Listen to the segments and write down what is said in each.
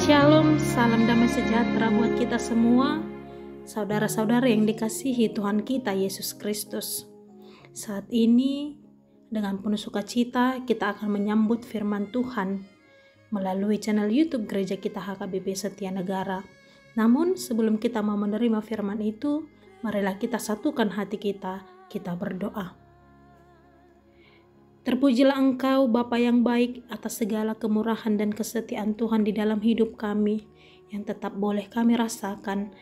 Shalom, salam damai sejahtera buat kita semua, saudara-saudara yang dikasihi Tuhan kita Yesus Kristus. Saat ini dengan penuh sukacita kita akan menyambut firman Tuhan melalui channel YouTube Gereja Kita HKBP Setia Negara. Namun sebelum kita mau menerima firman itu, marilah kita satukan hati kita berdoa. Terpujilah Engkau Bapa yang baik atas segala kemurahan dan kesetiaan Tuhan di dalam hidup kami yang tetap boleh kami rasakan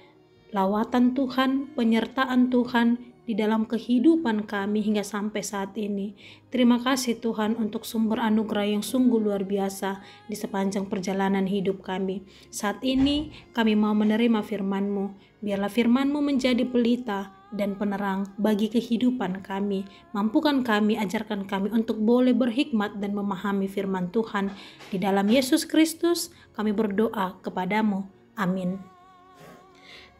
lawatan Tuhan, penyertaan Tuhan di dalam kehidupan kami hingga sampai saat ini. Terima kasih Tuhan untuk sumber anugerah yang sungguh luar biasa di sepanjang perjalanan hidup kami. Saat ini kami mau menerima firman-Mu. Biarlah firman-Mu menjadi pelita dan penerang bagi kehidupan kami. Mampukan kami, ajarkan kami untuk boleh berhikmat dan memahami firman Tuhan. Di dalam Yesus Kristus kami berdoa kepadamu. Amin.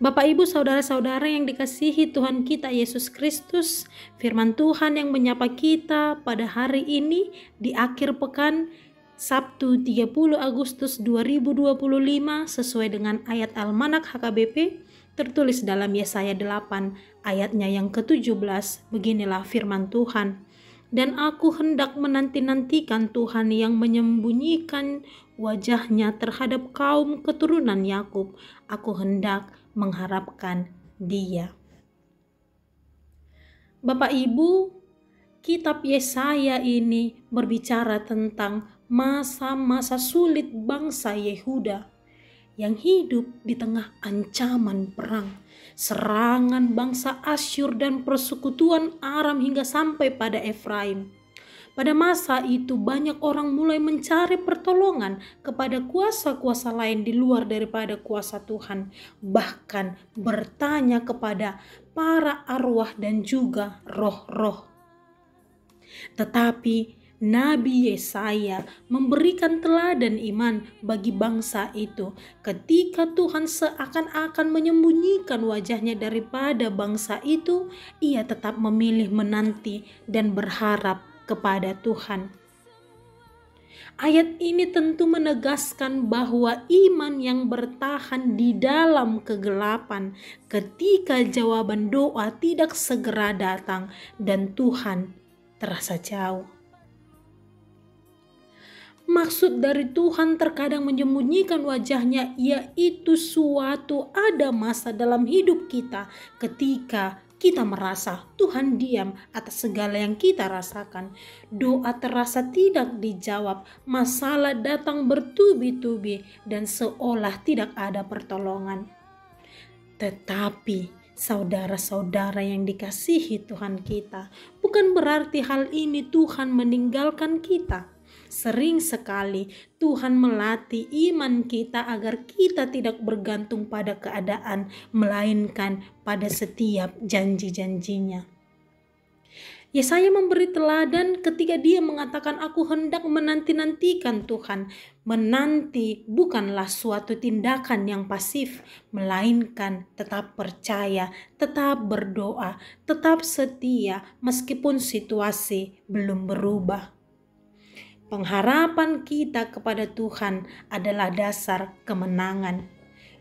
Bapak, Ibu, saudara-saudara yang dikasihi Tuhan kita Yesus Kristus, firman Tuhan yang menyapa kita pada hari ini di akhir pekan Sabtu 30 Agustus 2025 sesuai dengan ayat Almanak HKBP tertulis dalam Yesaya 8 ayatnya yang ke-17. Beginilah firman Tuhan. Dan aku hendak menanti-nantikan Tuhan yang menyembunyikan wajahnya terhadap kaum keturunan Yakub. Aku hendak mengharapkan Dia. Bapak Ibu, kitab Yesaya ini berbicara tentang masa-masa sulit bangsa Yehuda yang hidup di tengah ancaman perang, serangan bangsa Asyur dan persekutuan Aram hingga sampai pada Efraim. Pada masa itu banyak orang mulai mencari pertolongan kepada kuasa-kuasa lain di luar daripada kuasa Tuhan, bahkan bertanya kepada para arwah dan juga roh-roh. Tetapi Nabi Yesaya memberikan teladan iman bagi bangsa itu ketika Tuhan seakan-akan menyembunyikan wajahnya daripada bangsa itu. Ia tetap memilih menanti dan berharap kepada Tuhan. Ayat ini tentu menegaskan bahwa iman yang bertahan di dalam kegelapan ketika jawaban doa tidak segera datang dan Tuhan terasa jauh. Maksud dari Tuhan terkadang menyembunyikan wajahnya, yaitu suatu ada masa dalam hidup kita ketika kita merasa Tuhan diam atas segala yang kita rasakan. Doa terasa tidak dijawab, masalah datang bertubi-tubi dan seolah tidak ada pertolongan. Tetapi saudara-saudara yang dikasihi Tuhan kita, bukan berarti hal ini Tuhan meninggalkan kita. Sering sekali Tuhan melatih iman kita agar kita tidak bergantung pada keadaan, melainkan pada setiap janji-janjinya. Yesaya memberi teladan ketika dia mengatakan, aku hendak menanti-nantikan Tuhan. Menanti bukanlah suatu tindakan yang pasif, melainkan tetap percaya, tetap berdoa, tetap setia meskipun situasi belum berubah. Pengharapan kita kepada Tuhan adalah dasar kemenangan.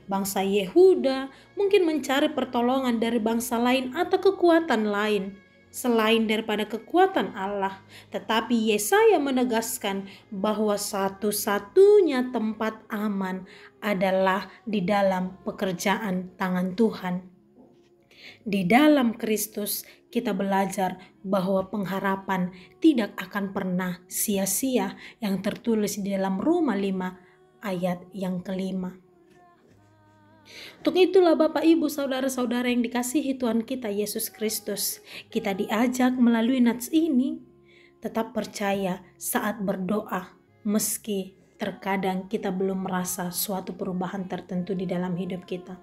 Bangsa Yehuda mungkin mencari pertolongan dari bangsa lain atau kekuatan lain selain daripada kekuatan Allah. Tetapi Yesaya menegaskan bahwa satu-satunya tempat aman adalah di dalam pekerjaan tangan Tuhan. Di dalam Kristus kita belajar bahwa pengharapan tidak akan pernah sia-sia yang tertulis di dalam Roma 5 ayat yang ke-5. Untuk itulah Bapak Ibu saudara-saudara yang dikasihi Tuhan kita Yesus Kristus, kita diajak melalui nats ini tetap percaya saat berdoa meski terkadang kita belum merasa suatu perubahan tertentu di dalam hidup kita.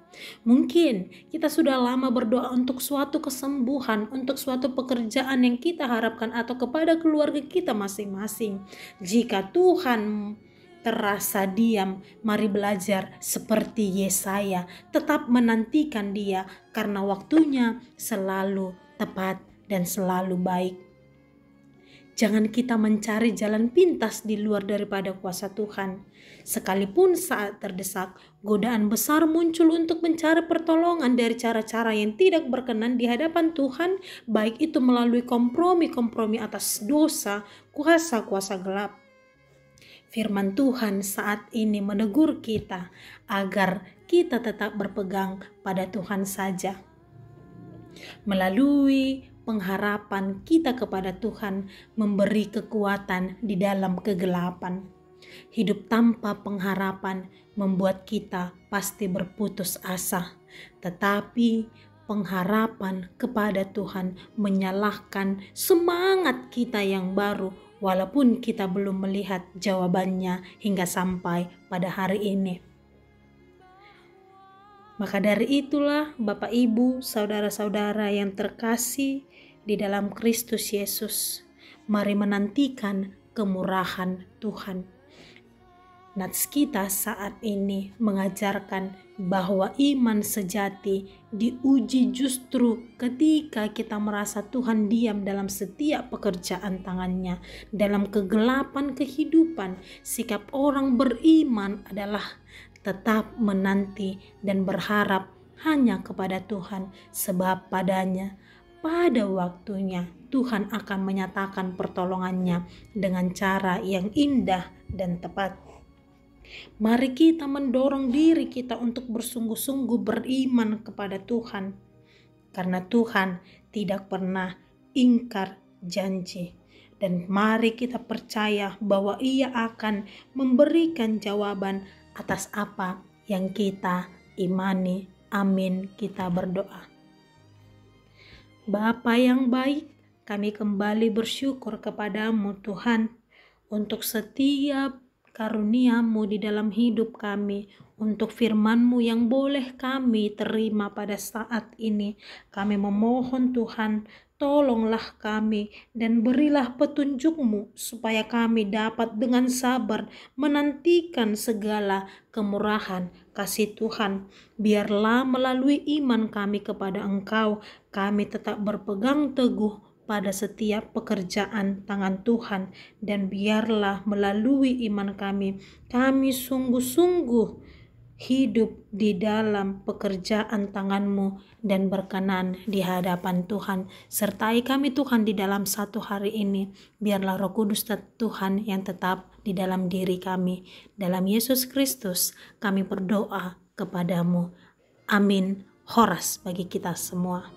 Mungkin kita sudah lama berdoa untuk suatu kesembuhan, untuk suatu pekerjaan yang kita harapkan atau kepada keluarga kita masing-masing. Jika Tuhan terasa diam, mari belajar seperti Yesaya, tetap menantikan Dia karena waktunya selalu tepat dan selalu baik. Jangan kita mencari jalan pintas di luar daripada kuasa Tuhan. Sekalipun saat terdesak, godaan besar muncul untuk mencari pertolongan dari cara-cara yang tidak berkenan di hadapan Tuhan, baik itu melalui kompromi-kompromi atas dosa, kuasa-kuasa gelap. Firman Tuhan saat ini menegur kita agar kita tetap berpegang pada Tuhan saja. Melalui pengharapan kita kepada Tuhan memberi kekuatan di dalam kegelapan. Hidup tanpa pengharapan membuat kita pasti berputus asa. Tetapi pengharapan kepada Tuhan menyalahkan semangat kita yang baru, walaupun kita belum melihat jawabannya hingga sampai pada hari ini. Maka dari itulah Bapak Ibu, saudara-saudara yang terkasih di dalam Kristus Yesus, mari menantikan kemurahan Tuhan. Nats kita saat ini mengajarkan bahwa iman sejati diuji justru ketika kita merasa Tuhan diam dalam setiap pekerjaan tangannya. Dalam kegelapan kehidupan, sikap orang beriman adalah tetap menanti dan berharap hanya kepada Tuhan, sebab padanya pada waktunya Tuhan akan menyatakan pertolongannya dengan cara yang indah dan tepat. Mari kita mendorong diri kita untuk bersungguh-sungguh beriman kepada Tuhan, karena Tuhan tidak pernah ingkar janji. Dan mari kita percaya bahwa Ia akan memberikan jawaban atas apa yang kita imani. Amin, kita berdoa. Bapa yang baik, kami kembali bersyukur kepadamu Tuhan untuk setiap karunia-Mu di dalam hidup kami, untuk firman-Mu yang boleh kami terima pada saat ini. Kami memohon Tuhan, tolonglah kami dan berilah petunjuk-Mu supaya kami dapat dengan sabar menantikan segala kemurahan kasih Tuhan. Biarlah melalui iman kami kepada Engkau, kami tetap berpegang teguh pada setiap pekerjaan tangan Tuhan, dan biarlah melalui iman kami sungguh-sungguh hidup di dalam pekerjaan tangan-Mu dan berkenan di hadapan Tuhan. Sertai kami Tuhan di dalam satu hari ini. Biarlah Roh Kudus Tuhan yang tetap di dalam diri kami. Dalam Yesus Kristus kami berdoa kepadamu. Amin. Horas bagi kita semua.